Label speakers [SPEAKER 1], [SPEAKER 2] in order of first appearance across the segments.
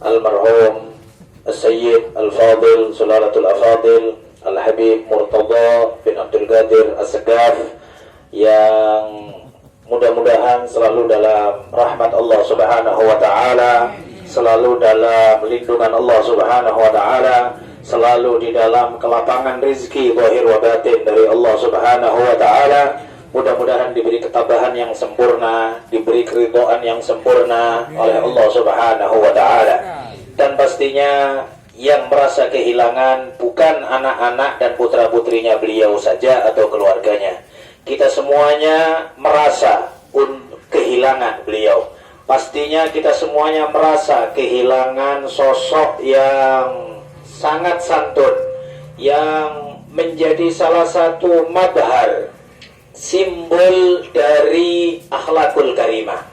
[SPEAKER 1] almarhum As-Sayyid Al-Fadil Sulalatul Afadil Al-Habib Murtada bin Abdul Qadir As-Segaf, yang mudah-mudahan selalu dalam rahmat Allah Subhanahu wa ta'ala, selalu dalam lindungan Allah Subhanahu wa ta'ala, selalu di dalam kelapangan rizki zahir wa batin dari Allah Subhanahu wa ta'ala. Mudah-mudahan diberi ketabahan yang sempurna, diberi keridhaan yang sempurna oleh Allah Subhanahu wa ta'ala. Dan pastinya yang merasa kehilangan bukan anak-anak dan putra-putrinya beliau saja atau keluarganya. Kita semuanya merasa kehilangan beliau. Pastinya kita semuanya merasa kehilangan sosok yang sangat santun, yang menjadi salah satu madhar, simbol dari akhlakul karimah,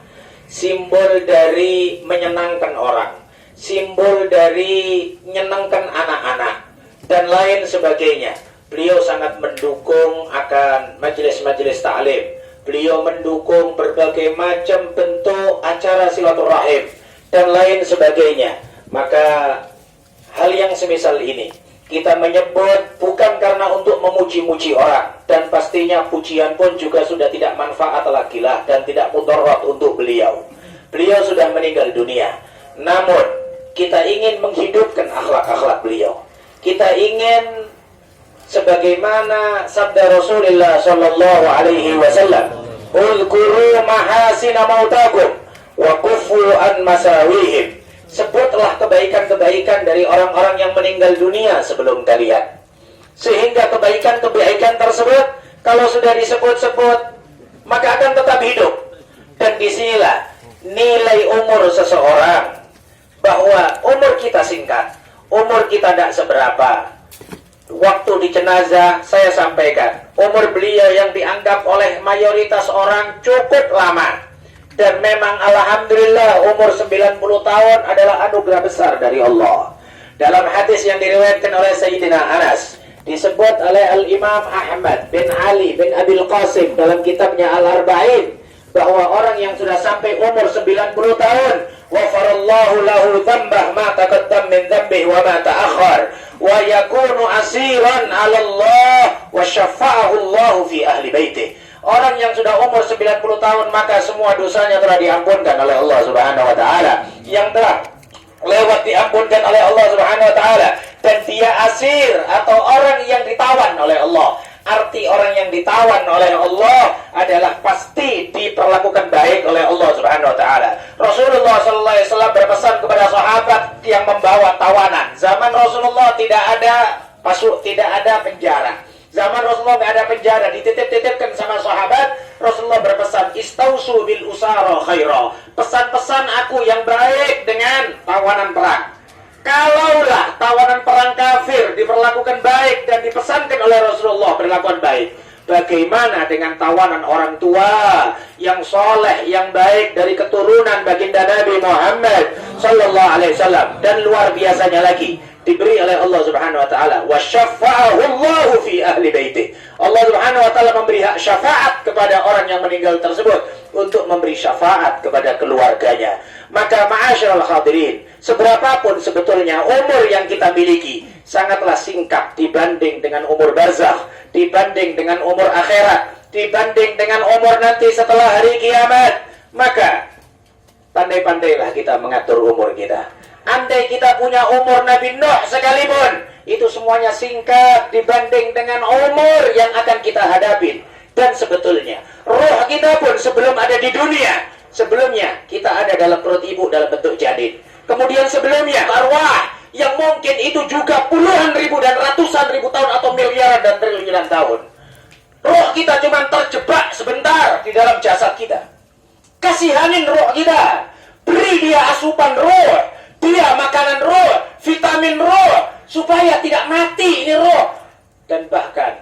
[SPEAKER 1] simbol dari menyenangkan orang, simbol dari menyenangkan anak-anak, dan lain sebagainya. Beliau sangat mendukung akan majelis-majelis ta'lim. Beliau mendukung berbagai macam bentuk acara silaturahim dan lain sebagainya. Maka hal yang semisal ini kita menyebut bukan karena untuk memuji-muji orang, dan pastinya pujian pun juga sudah tidak manfaat lagi lah dan tidak mudarat untuk beliau. Beliau sudah meninggal dunia. Namun kita ingin menghidupkan akhlak-akhlak beliau. Kita ingin sebagaimana sabda Rasulullah sallallahu alaihi wasallam, "Uzkuru mahasina mautakum wa kufu an masawihim." Sebutlah kebaikan-kebaikan dari orang-orang yang meninggal dunia sebelum kalian, sehingga kebaikan-kebaikan tersebut kalau sudah disebut-sebut maka akan tetap hidup. Dan disinilah nilai umur seseorang, bahwa umur kita singkat, umur kita tidak seberapa. Waktu di jenazah saya sampaikan, umur beliau yang dianggap oleh mayoritas orang cukup lama. Dan memang alhamdulillah umur 90 tahun adalah anugerah besar dari Allah. Dalam hadis yang diriwayatkan oleh Sayyidina Anas, disebut oleh Al-Imam Ahmad bin Ali bin Abil Qasim dalam kitabnya Al-Arba'in, bahwa orang yang sudah sampai umur 90 tahun, wafarallahu lahu dzambah ma taqaddam min dzambihi wa ma ta'akhkhar wa yakunu asiran 'ala Allah wa syafa'ahu Allah fi ahli baitihi. Orang yang sudah umur 90 tahun maka semua dosanya telah diampunkan oleh Allah Subhanahu wa taala, yang telah lewat diampunkan oleh Allah Subhanahu wa taala, dan dia asir atau orang yang ditawan oleh Allah. Arti orang yang ditawan oleh Allah adalah pasti diperlakukan baik oleh Allah Subhanahu wa taala. Rasulullah sallallahu alaihi wasallam berpesan kepada sahabat yang membawa tawanan. Zaman Rasulullah tidak ada penjara. Zaman Rasulullah tidak ada penjara, dititip-titipkan sama sahabat. Rasulullah berpesan, "Istausu bil usara khaira." Pesan-pesan aku yang baik dengan tawanan perang. Kalaulah tawanan perang kafir diperlakukan baik dan dipesankan oleh Rasulullah berlakuan baik, bagaimana dengan tawanan orang tua yang soleh, yang baik dari keturunan baginda Nabi Muhammad sallallahu alaihi wasallam? Dan luar biasanya lagi, diberi oleh Allah Subhanahu wa taala, wa syafa'ahu Allahu fi ahli baiti. Allah Subhanahu wa taala memberi hak syafaat kepada orang yang meninggal tersebut untuk memberi syafaat kepada keluarganya. Maka ma'asyiral hadirin, seberapapun sebetulnya umur yang kita miliki sangatlah singkat dibanding dengan umur barzakh, dibanding dengan umur akhirat, dibanding dengan umur nanti setelah hari kiamat. Maka pandai-pandailah kita mengatur umur kita. Andai kita punya umur Nabi Nuh sekalipun, itu semuanya singkat dibanding dengan umur yang akan kita hadapin. Dan sebetulnya roh kita pun sebelum ada di dunia, sebelumnya kita ada dalam perut ibu dalam bentuk janin. Kemudian sebelumnya arwah yang mungkin itu juga puluhan ribu dan ratusan ribu tahun atau miliaran dan triliunan tahun. Roh kita cuma terjebak sebentar di dalam jasad kita. Kasihanin roh kita, beri dia asupan roh, dia makanan roh, vitamin roh, supaya tidak mati ini roh. Dan bahkan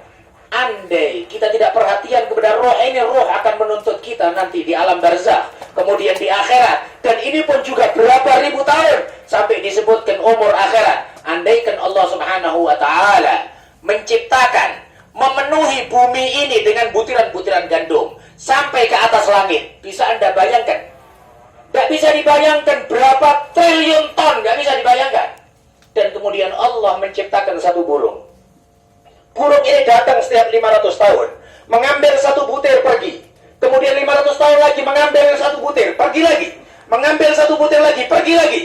[SPEAKER 1] andai kita tidak perhatian kepada roh ini, roh akan menuntut kita nanti di alam barzakh, kemudian di akhirat. Dan ini pun juga berapa ribu tahun sampai disebutkan umur akhirat. Andaikan Allah Subhanahu wa taala menciptakan, memenuhi bumi ini dengan butiran-butiran gandum sampai ke atas langit, bisa Anda bayangkan? Gak bisa dibayangkan berapa triliun ton, gak
[SPEAKER 2] Allah menciptakan satu burung. Burung ini datang setiap 500 tahun, mengambil satu butir pergi. Kemudian 500 tahun lagi mengambil satu butir, pergi lagi. Mengambil satu butir lagi, pergi lagi.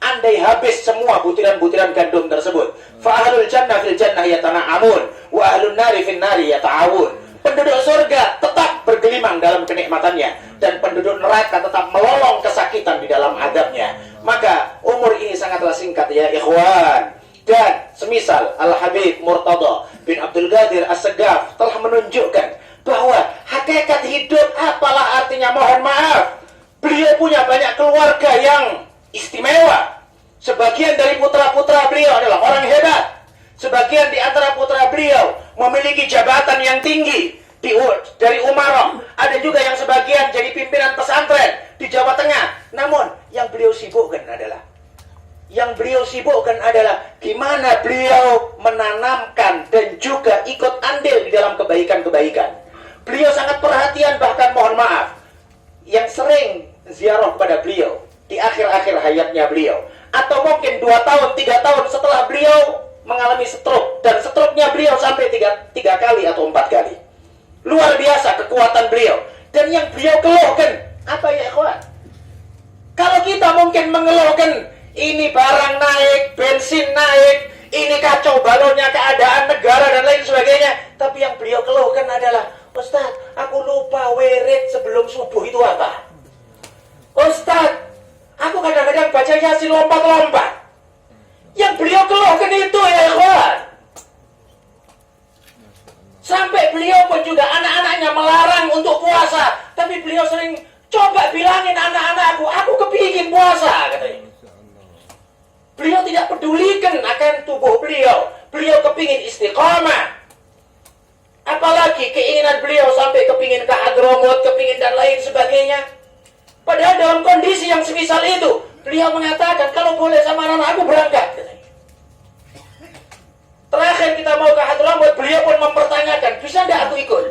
[SPEAKER 2] Andai habis semua butiran-butiran gandum tersebut, fa ahlul jannah fil jannah yatana'amun wa ahlun nari fil nari yata'awun. Penduduk surga tetap bergelimang dalam kenikmatannya, dan penduduk neraka tetap melolong kesakitan di dalam adabnya. Maka umur ini sangatlah singkat ya ikhwan. Dan semisal Al-Habib Murtada bin Abdul Qadir As-Sagaf telah menunjukkan bahwa hakikat hidup apalah artinya, mohon maaf, beliau punya banyak keluarga yang istimewa. Sebagian dari putra-putra beliau adalah orang hebat. Sebagian di antara putra beliau memiliki jabatan yang tinggi dari umarah. Ada juga yang sebagian jadi pimpinan pesantren di Jawa Tengah. Namun yang beliau sibukkan adalah gimana beliau menanamkan dan juga ikut andil di dalam kebaikan-kebaikan. Beliau sangat perhatian, bahkan mohon maaf, yang sering ziarah kepada beliau di akhir-akhir hayatnya beliau, atau mungkin 2 tahun, 3 tahun setelah beliau mengalami stroke, dan stroke-nya beliau sampai 3 kali atau 4 kali. Luar biasa kekuatan beliau. Dan yang beliau keluhkan apa ya ikhwan? Kalau kita mungkin mengeluhkan ini barang naik, bensin naik, ini kacau balonnya keadaan negara dan lain sebagainya, tapi yang beliau keluhkan adalah, Ustaz, aku lupa wirid sebelum subuh itu apa? Ustaz, aku kadang-kadang baca Yasin lompat-lompat. Yang beliau keluhkan itu ya ikhwan. Sampai beliau pun juga anak-anaknya melarang untuk puasa, tapi beliau sering coba bilangin anak-anakku, aku kepingin puasa, katanya. Beliau tidak pedulikan akan tubuh beliau. Beliau kepingin istiqamah. Apalagi keinginan beliau sampai kepingin ke Hadramut, kepingin dan lain sebagainya. Padahal dalam kondisi yang semisal itu, beliau mengatakan, kalau boleh sama anak aku berangkat, katanya. Terakhir kita mau ke Hadramut, beliau pun mempertanyakan, bisa tidak aku ikut?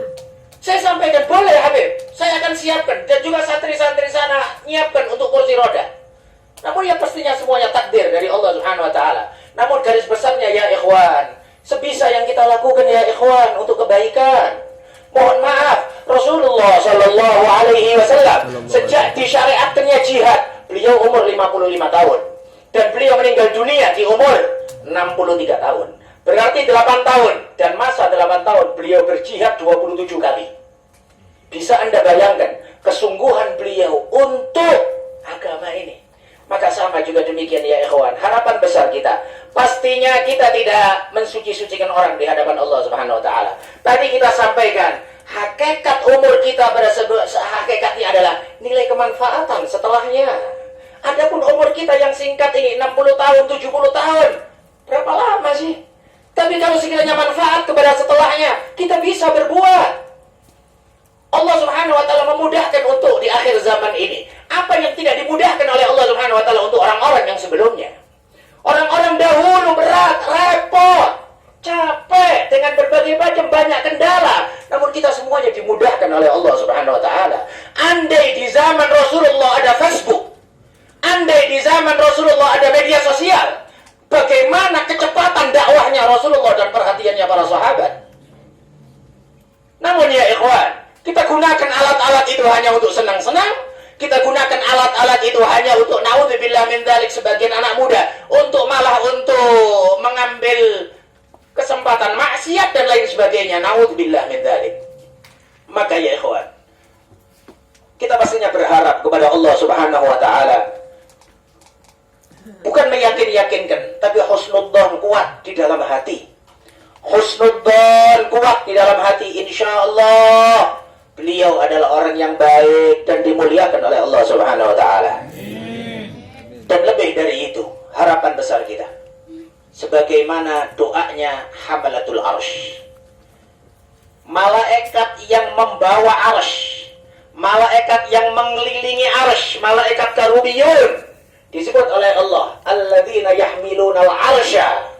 [SPEAKER 2] Saya sampaikan, boleh Habib, saya akan siapkan. Dan juga santri-santri sana nyiapkan untuk kursi roda. Namun yang pastinya semuanya takdir dari Allah Subhanahu wa Ta'ala. Namun garis besarnya ya ikhwan, sebisa yang kita lakukan ya ikhwan untuk kebaikan. Mohon maaf, Rasulullah Shallallahu Alaihi Wasallam sejak disyariatkannya jihad, beliau umur 55 tahun, dan beliau meninggal dunia di umur 63 tahun. Berarti 8 tahun, dan masa 8 tahun beliau berjihad 27 kali. Bisa Anda bayangkan kesungguhan beliau untuk agama ini. Maka sama juga demikian ya ikhwan, harapan besar kita, pastinya kita tidak mensuci-sucikan orang di hadapan Allah Subhanahu wa Ta'ala. Tadi kita sampaikan, hakikat umur kita pada hakikatnya adalah nilai kemanfaatan setelahnya. Adapun umur kita yang singkat ini 60 tahun, 70 tahun, berapa lama sih? Tapi kalau sekiranya manfaat kepada setelahnya, kita bisa berbuat. Allah Subhanahu wa Ta'ala memudahkan untuk di akhir zaman ini apa yang tidak dimudahkan oleh Allah Subhanahu wa Ta'ala untuk orang-orang yang sebelumnya. Orang-orang dahulu berat, repot, capek dengan berbagai macam banyak kendala, namun kita semuanya dimudahkan oleh Allah Subhanahu wa Ta'ala. Andai di zaman Rasulullah ada Facebook, andai di zaman Rasulullah ada media sosial, bagaimana kecepatan dakwahnya Rasulullah dan perhatiannya para sahabat. Namun ya ikhwan, kita gunakan alat-alat itu hanya untuk senang-senang. Kita gunakan alat-alat itu hanya untuk naudzubillah min dzalik, sebagian anak muda untuk mengambil kesempatan maksiat dan lain sebagainya. Naudzubillah min dzalik. Maka ya ikhwan, kita pastinya berharap kepada Allah Subhanahu wa Ta'ala, bukan meyakinkan, tapi husnudzan kuat di dalam hati. Husnudzan kuat di dalam hati, insyaallah beliau adalah orang yang baik dan dimuliakan oleh Allah Subhanahu wa Ta'ala. Dan lebih dari itu, harapan besar kita, sebagaimana doanya Hamalatul Arsh, malaikat yang membawa arsh, malaikat yang mengelilingi arsh, malaikat karubiyun, disebut oleh Allah alladzina yahmiluna al-arsha,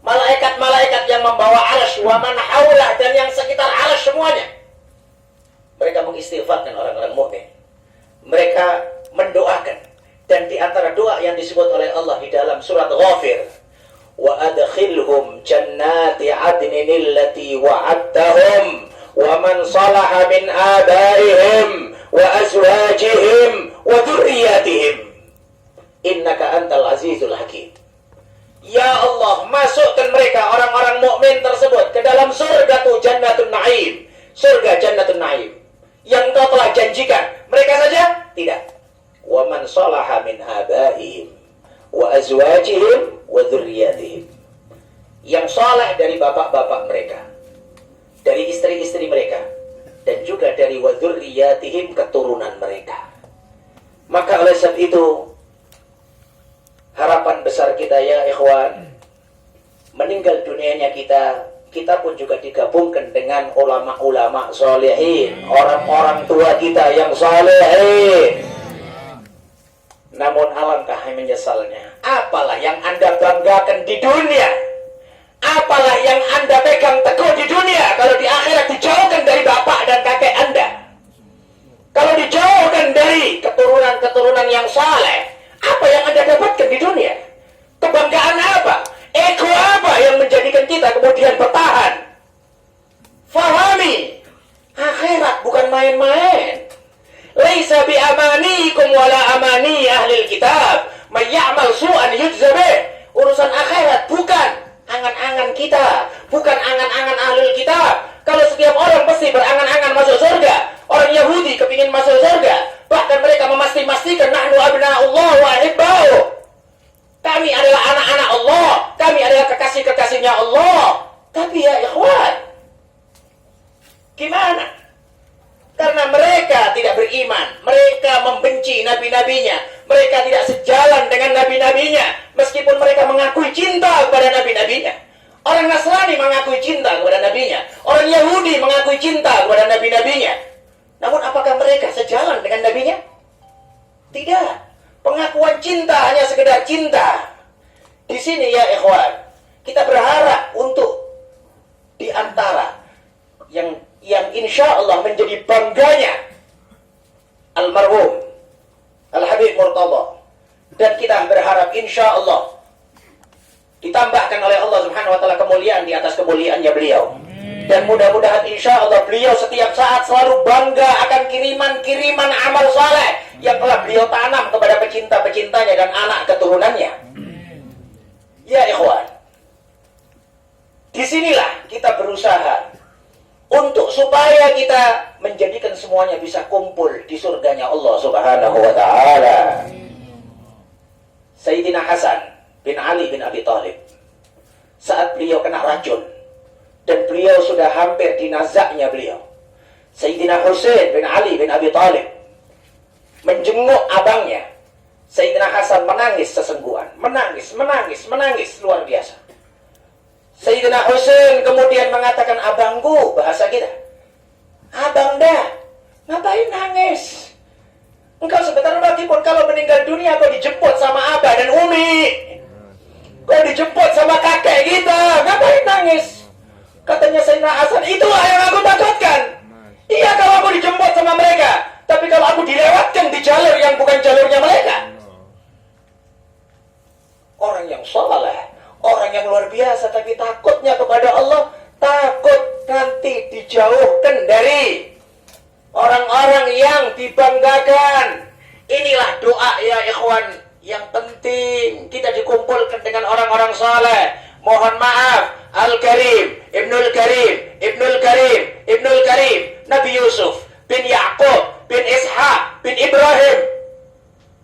[SPEAKER 2] malaikat-malaikat yang membawa arsh, wa man haulah, dan yang sekitar arsh semuanya. Mereka mengistighfarkan orang-orang mukmin. Mereka mendoakan. Dan di antara doa yang disebut oleh Allah di dalam surat Ghafir, wa adkhilhum jannati adnin allati wa'adtahum wa man salaha min abaihim wa azwajihim wa dhurriyyatihim innaka antal azizul hakim. Ya Allah, masukkan mereka orang-orang mukmin tersebut ke dalam surga tu Jannatun Naim, surga Jannatun Naim yang Engkau telah janjikan. Mereka saja? Tidak. Wa man salaha min abaihim wa azwajihim wa dzurriyyatihim. Yang saleh dari bapak-bapak mereka, dari istri-istri mereka, dan juga dari wa dzurriyyatihim, keturunan mereka. Maka oleh sebab itu harapan besar kita ya ikhwan, meninggal dunianya kita pun juga digabungkan dengan ulama-ulama solehin, orang-orang tua kita yang solehin. Namun alangkah menyesalnya, apalah yang Anda banggakan di dunia, apalah yang Anda pegang teguh di dunia, kalau di akhirat dijauhkan dari bapak dan kakek Anda, kalau dijauhkan dari keturunan-keturunan yang saleh, apa yang Anda dapatkan di dunia? Kebanggaan apa? Ego apa yang menjadikan kita kemudian bertahan? Fahami, akhirat bukan main-main. Laisa bi amanikum wala amani ahlil kitab, may ya'mal su'an yujza bih. Urusan akhirat bukan angan-angan kita, bukan angan-angan ahlul kitab. Kalau setiap orang pasti berangan-angan masuk surga, orang Yahudi kepingin masuk surga, bahkan mereka memastikan nahnu abna'ullah wa ahibba'u, kami adalah anak-anak Allah, kami adalah kekasih-kekasihnya Allah. Tapi ya ikhwan, gimana? Karena mereka tidak beriman, mereka membenci nabi-nabinya, mereka tidak sejalan dengan nabi-nabinya, meskipun mereka mengakui cinta kepada nabi-nabinya. Orang Nasrani mengakui cinta kepada nabinya, orang Yahudi mengakui cinta kepada nabi-nabinya. Namun apakah mereka sejalan dengan nabinya? Tidak. Pengakuan cinta hanya sekedar cinta. Di sini ya ikhwan, kita berharap untuk di antara yang insya Allah menjadi bangganya almarhum Al-Habib Murtadha, dan kita berharap insya Allah ditambahkan oleh Allah Subhanahu wa taala kemuliaan di atas kemuliaannya beliau. Dan mudah-mudahan insya Allah beliau setiap saat selalu bangga akan kiriman-kiriman amal saleh yang telah beliau tanam kepada pecinta-pecintanya dan anak keturunannya. Ya ikhwan, disinilah kita berusaha untuk supaya kita menjadikan semuanya bisa kumpul di surganya Allah Subhanahu wa taala. Sayyidina Hasan bin Ali bin Abi Thalib, saat beliau kena racun dan beliau sudah hampir dinazaknya beliau, Sayyidina Husain bin Ali bin Abi Thalib menjenguk abangnya. Sayyidina Hasan menangis sesengguhan, menangis luar biasa. Sayyidina Husain kemudian mengatakan, abangku, bahasa kita, abang dah, ngapain nangis? Engkau sebentar lagi pun kalau meninggal dunia kau dijemput sama abah dan umi, kau dijemput sama kakek kita, ngapain nangis? Katanya Sayyidina Hasan, itulah yang aku takutkan. Iya, kalau aku dijemput sama mereka, tapi kalau aku dilewatkan di jalur yang bukan jalurnya mereka. Orang yang saleh, orang yang luar biasa, tapi takutnya kepada Allah, takut nanti dijauhkan dari orang-orang yang dibanggakan. Inilah doa ya ikhwan yang penting, kita dikumpulkan dengan orang-orang saleh. Mohon maaf, Al-Karim, Ibnul Karim, Nabi Yusuf bin Yaqub bin Ishaq bin Ibrahim,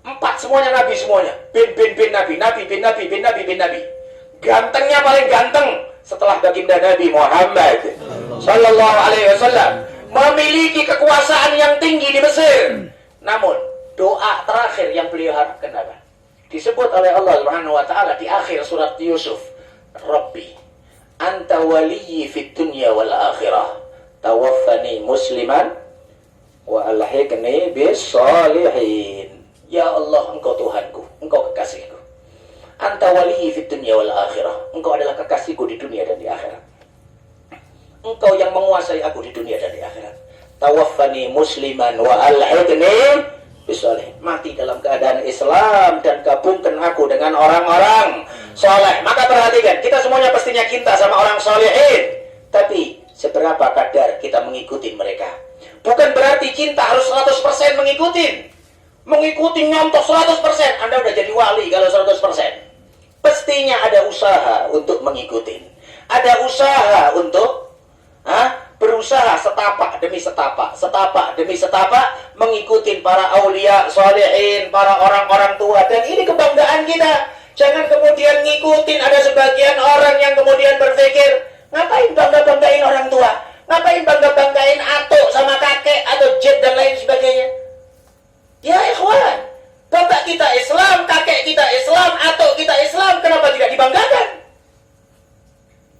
[SPEAKER 2] 4 semuanya Nabi semuanya, bin Nabi. Gantengnya paling ganteng setelah baginda Nabi Muhammad sallallahu alaihi wasallam, memiliki kekuasaan yang tinggi di Mesir. Namun doa terakhir yang beliau harapkan apa? Disebut oleh Allah Subhanahu wa taala di akhir surat Yusuf, Rabbi anta waliyyi fid dunya wal akhirah, tawaffani musliman wa alhiqni bis salihin. Ya Allah, engkau Tuhanku, engkau kekasihku. Anta waliyyi fid dunya wal akhirah, engkau adalah kekasihku di dunia dan di akhirat. Engkau yang menguasai aku di dunia dan di akhirat. Tawaffani musliman wa alhiqni bis salihin. Mati dalam keadaan Islam dan gabungkan aku dengan orang-orang soleh. Maka perhatikan, kita semuanya pastinya cinta sama orang solehin. Tapi seberapa kadar kita mengikuti mereka? Bukan berarti cinta harus 100% mengikuti. Mengikuti nyontoh 100%. Anda udah jadi wali kalau 100%. Pastinya ada usaha untuk mengikuti. Ada usaha untuk berusaha setapak demi setapak, setapak demi setapak mengikuti para aulia, solehin, para orang-orang tua. Dan ini kebanggaan kita. Jangan kemudian ngikutin. Ada sebagian orang yang kemudian berpikir, ngapain bangga-banggain orang tua? Ngapain bangga-banggain atuk sama kakek atau jet dan lain sebagainya? Ya ikhwan, bapak kita Islam, kakek kita Islam, atuk kita Islam, kenapa tidak dibanggakan?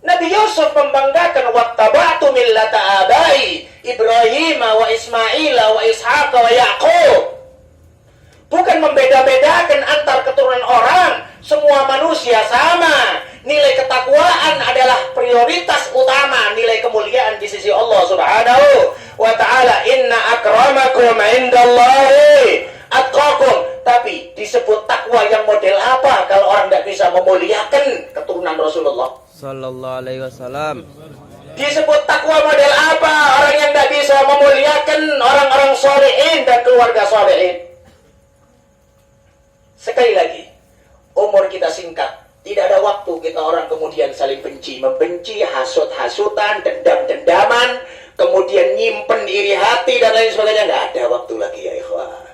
[SPEAKER 2] Nabi Yusuf membanggakan wattaba'tu millata abai Ibrahim wa Ismail wa Ishaq wa Yaqub. Bukan membeda-bedakan antar keturunan orang. Semua manusia sama. Nilai ketakwaan adalah prioritas utama. Nilai kemuliaan di sisi Allah subhanahu wa ta'ala. Inna akramakum indallahi atqakum. Tapi disebut takwa yang model apa kalau orang tidak bisa memuliakan keturunan Rasulullah
[SPEAKER 3] Sallallahu alaihi wasallam.
[SPEAKER 2] Disebut takwa model apa orang yang tidak bisa memuliakan orang-orang solehin dan keluarga solehin? Sekali lagi, umur kita singkat. Tidak ada waktu kita orang kemudian saling benci, membenci, hasut-hasutan, dendam-dendaman, kemudian nyimpen iri hati dan lain sebagainya. Nggak ada waktu lagi ya ikhwan.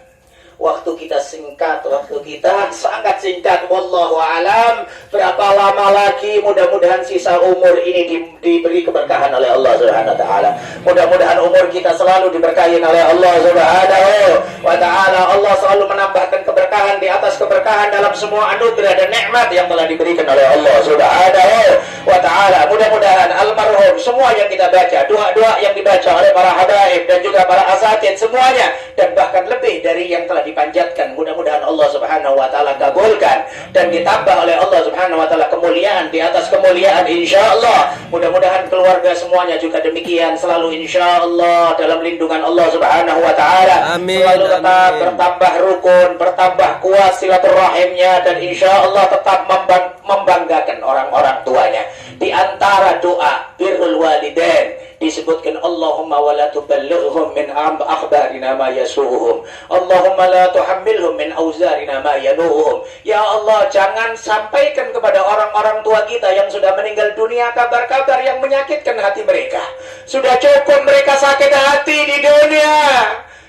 [SPEAKER 2] Waktu kita singkat, waktu kita sangat singkat. Wallahu alam. Berapa lama lagi mudah-mudahan sisa umur ini diberi keberkahan oleh Allah Subhanahu wa taala. Mudah-mudahan umur kita selalu diberkahi oleh Allah Subhanahu wa taala. Allah selalu menambahkan keberkahan di atas keberkahan dalam semua anugerah dan nikmat yang telah diberikan oleh Allah Subhanahu wa taala. Mudah-mudahan almarhum semua yang kita baca, doa-doa yang dibaca oleh para habaib dan juga para asatid semuanya, dan bahkan lebih dari yang telah dipanjatkan, mudah-mudahan Allah Subhanahu wa taala kabulkan dan ditambah oleh Allah Subhanahu wa taala kemuliaan di atas kemuliaan insyaallah. Mudah-mudahan keluarga semuanya juga demikian, selalu insyaallah dalam lindungan Allah Subhanahu wa taala. Selalu tetap bertambah rukun, bertambah kuat silaturahimnya, dan insyaallah tetap membanggakan orang-orang tuanya. Di antara doa birrul walidain disebutkan Allahumma wa la tuballighhum min akhbarina ma yasuhum. Allahumma la tuhammilhum min auzarina ma yanuhum. Ya Allah, jangan sampaikan kepada orang-orang tua kita yang sudah meninggal dunia kabar-kabar yang menyakitkan hati mereka. Sudah cukup mereka sakit hati di dunia.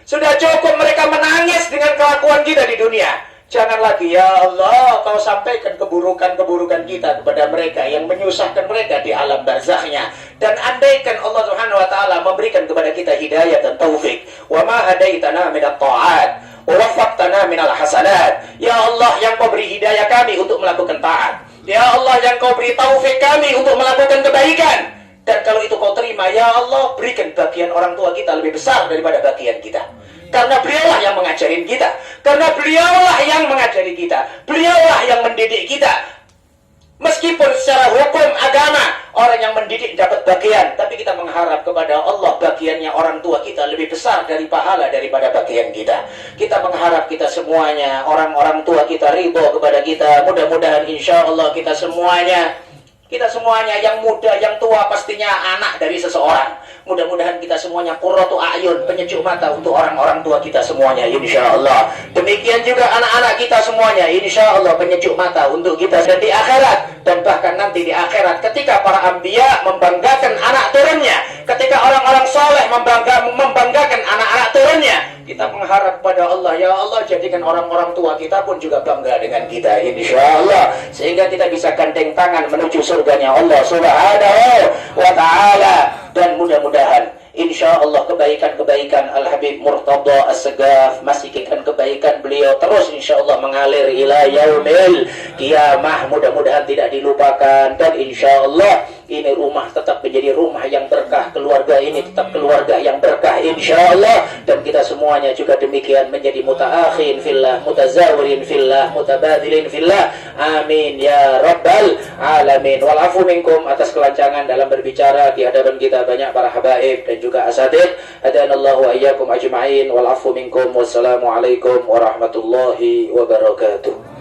[SPEAKER 2] Sudah cukup mereka menangis dengan kelakuan kita di dunia. Jangan lagi ya Allah Kau sampaikan keburukan-keburukan kita kepada mereka yang menyusahkan mereka di alam barzakhnya. Dan andaikan Allah Subhanahu wa taala memberikan kepada kita hidayah dan taufik, wa ma hadaitana minat ta'at wa waffaqtana minal hasanat. Ya Allah yang Kau beri hidayah kami untuk melakukan taat. Ya Allah yang Kau beri taufik kami untuk melakukan kebaikan. Dan kalau itu Kau terima, ya Allah, berikan bagian orang tua kita lebih besar daripada bagian kita. Karena beliaulah yang mengajarin kita. Karena beliaulah yang mengajari kita. Beliaulah yang mendidik kita. Meskipun secara hukum agama orang yang mendidik dapat bagian, tapi kita mengharap kepada Allah bagiannya orang tua kita lebih besar dari pahala daripada bagian kita. Kita mengharap kita semuanya, orang-orang tua kita ridho kepada kita. Mudah-mudahan insya Allah kita semuanya yang muda, yang tua pastinya anak dari seseorang. Mudah-mudahan kita semuanya qurratu a'yun, penyejuk mata untuk orang-orang tua kita semuanya insyaallah. Demikian juga anak-anak kita semuanya insyaallah penyejuk mata untuk kita dan di akhirat. Dan bahkan nanti di akhirat ketika para anbiya membanggakan anak turunnya, ketika orang-orang soleh membanggakan anak-anak turunnya, kita mengharap pada Allah, ya Allah jadikan orang-orang tua kita pun juga bangga dengan kita insyaallah, sehingga kita bisa gandeng tangan menuju surganya Allah Subhanahu wa taala. Dan mudah-mudahan insyaallah kebaikan-kebaikan Al-Habib Murtadha As-Sagaf, masikikan kebaikan beliau terus insyaallah mengalir ila yaumil qiyamah. Mudah-mudahan tidak dilupakan, dan insyaallah ini rumah tetap menjadi rumah yang berkah, keluarga ini tetap keluarga yang berkah insyaallah. Dan kita semuanya juga demikian menjadi mutaakhin fillah, mutazawirin fillah, mutabadilin fillah. Amin ya rabbal alamin. Wal afu minkum atas kelancangan dalam berbicara. Di hadapan kita banyak para habaib dan juga asatid. Hadanallahu wa iyyakum ajma'in. Wal afu minkum. Wassalamualaikum warahmatullahi wabarakatuh.